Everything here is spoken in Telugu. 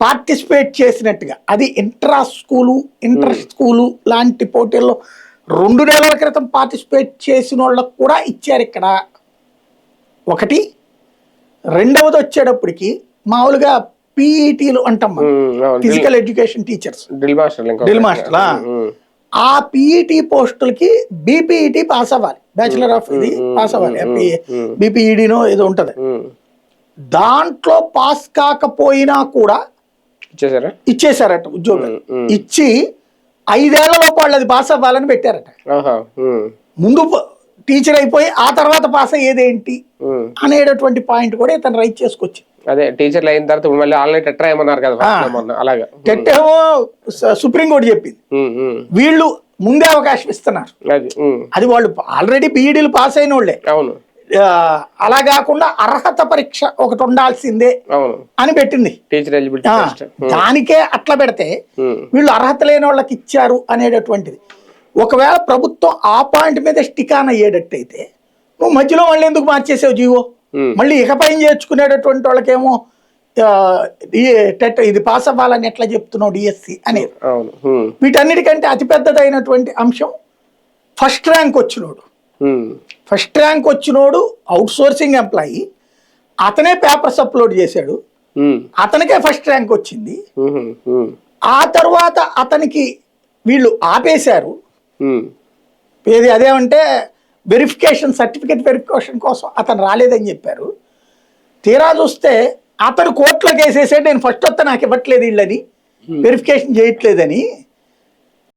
పార్టిసిపేట్ చేసినట్టుగా, అది ఇంటర్ స్కూలు లాంటి పోటీల్లో 2 నెలల క్రితం పార్టిసిపేట్ చేసిన వాళ్ళకు కూడా ఇచ్చారు ఇక్కడ ఒకటి. రెండవది వచ్చేటప్పటికి మామూలుగా పీఈటీలు అంటాం, physical education teachers, drill master, ఆ పీఈటీ పోస్టులకి బీపీఈటీ పాస్ అవ్వాలి, బ్యాచిలర్ ఆఫ్ ఇది పాస్ అవ్వాలి, బీపీఈడీనో ఏదో ఉంటది. దాంట్లో పాస్ కాకపోయినా కూడా ఇచ్చేసారట ఉద్యోగం. ఇచ్చి 5 ఏళ్లలోపు వాళ్ళు అది పాస్ అవ్వాలని పెట్టారట. ముందు టీచర్ అయిపోయి ఆ తర్వాత పాస్ అయ్యేదేంటి అనేటటువంటి పాయింట్ కూడా ఇతను రైట్ చేసుకొచ్చి, అదే టీచర్లు అయిన తర్వాత మళ్ళీ ఆన్లైన్ టెట్ రాయమన్నారు కదా, అలాగా టెట్ ఏమో సుప్రీంకోర్టు చెప్పింది, వీళ్ళు ముందే అవకాశం ఇస్తున్నారు. అది వాళ్ళు ఆల్రెడీ బీఈడీలు పాస్ అయిన వాళ్ళే. అవును, అలా కాకుండా అర్హత పరీక్ష ఒకటి ఉండాల్సిందే అని పెట్టింది. దానికే అట్లా పెడితే వీళ్ళు అర్హత లేని వాళ్ళకి ఇచ్చారు అనేటటువంటిది. ఒకవేళ ప్రభుత్వం ఆ పాయింట్ మీద స్టికాన్ అయ్యేటట్టయితే నువ్వు మధ్యలో మళ్ళీ ఎందుకు మార్చేసావు జీవో, మళ్ళీ ఇకపై చేర్చుకునేటటువంటి వాళ్ళకేమో టెట్ ఇది పాస్ అవ్వాలని ఎట్లా చెప్తున్నావు డిఎస్సి అనేది. వీటన్నిటికంటే అతిపెద్దదైనటువంటి అంశం ఫస్ట్ ర్యాంక్ వచ్చినోడు. ఫస్ట్ ర్యాంక్ వచ్చినోడు అవుట్ సోర్సింగ్ ఎంప్లాయీ, అతనే పేపర్స్ అప్లోడ్ చేశాడు, అతనికే ఫస్ట్ ర్యాంక్ వచ్చింది. ఆ తర్వాత అతనికి వీళ్ళు ఆపేశారు. ఏది అదేమంటే వెరిఫికేషన్, సర్టిఫికేట్ వెరిఫికేషన్ కోసం అతను రాలేదని చెప్పారు. తీరా చూస్తే అతను కోర్టులోకి వేసేసాడు, నేను ఫస్ట్ వస్తే నాకు ఇవ్వట్లేదు వీళ్ళని, వెరిఫికేషన్ చేయట్లేదని.